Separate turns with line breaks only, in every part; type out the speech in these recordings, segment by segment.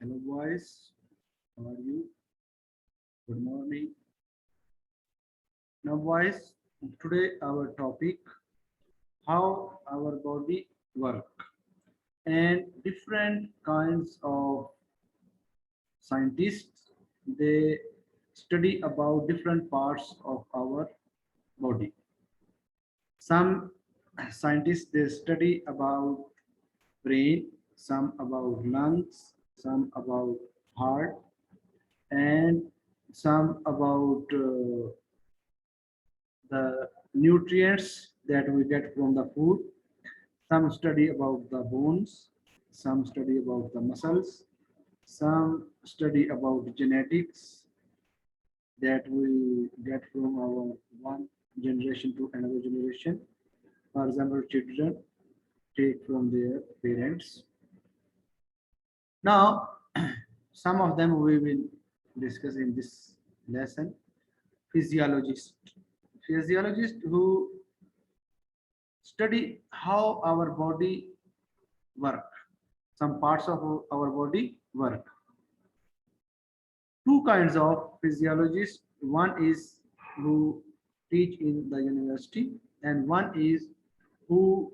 Hello, boys. How are you? Good morning. Now, boys, today our topic how our body work and different kinds of scientists they study about different parts of our body. Some scientists they study about brain, some about lungs, some about heart, and some about the nutrients that we get from the food. Some study about the bones, some study about the muscles, some study about genetics that we get from our one generation to another generation. For example, children take from their parents. Now, some of them we will discuss in this lesson. Physiologist. Physiologist who study how our body work, some parts of our body work. Two kinds of physiologists. One is who teach in the university, and one is who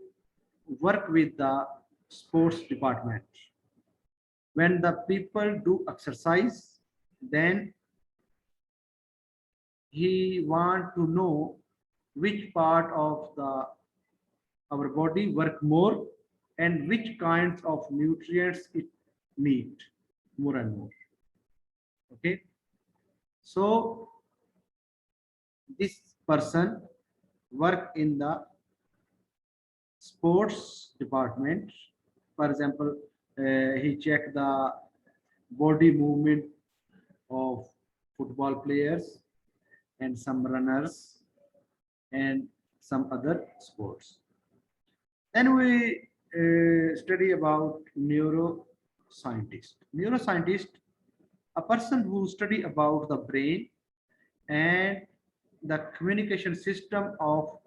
work with the sports department. When the people do exercise, then he want to know which part of the our body work more and which kinds of nutrients it need more and more. Okay, so this person work in the sports department. For example, he check the body movement of football players and some runners and some other sports. Then we study about neuroscientist. Neuroscientist, a person who study about the brain and the communication system of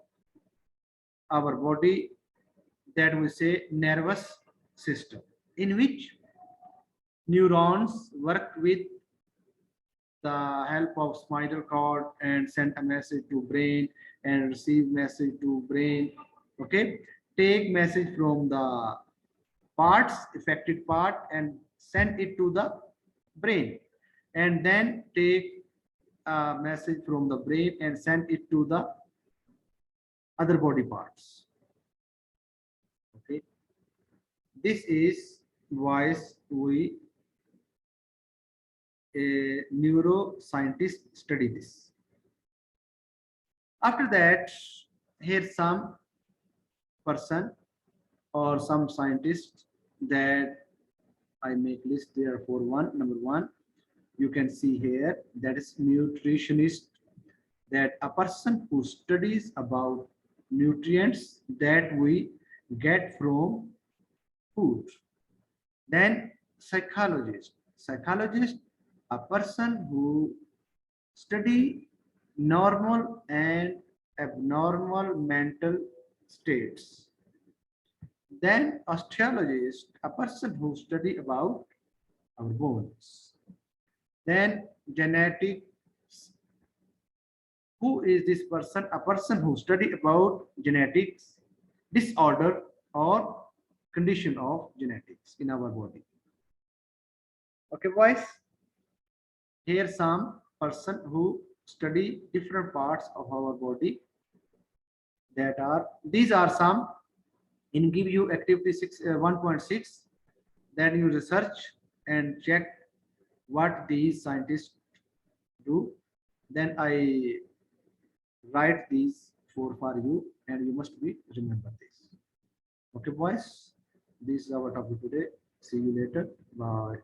our body, that we say nervous system, in which neurons work with the help of spinal cord and send a message to brain and receive message to brain. Okay, take message from the parts affected part and send it to the brain, and then take a message from the brain and send it to the other body parts. Okay, this is why we a neuroscientist study this. After that, here's some person or some scientist that I make list there for one. Number one, you can see here, that is nutritionist, that a person who studies about nutrients that we get from food. Then psychologist. Psychologist, a person who study normal and abnormal mental states. Then osteologist, a person who study about our bones. Then genetics. Who is this person? A person who study about genetics, disorder or condition of genetics in our body. Okay, boys. Here some person who study different parts of our body, that are these are some in give you activity 1.6, then you research and check what these scientists do. Then I write these for you, and you must be remember this. Okay, boys, this is our topic today. See you later. Bye.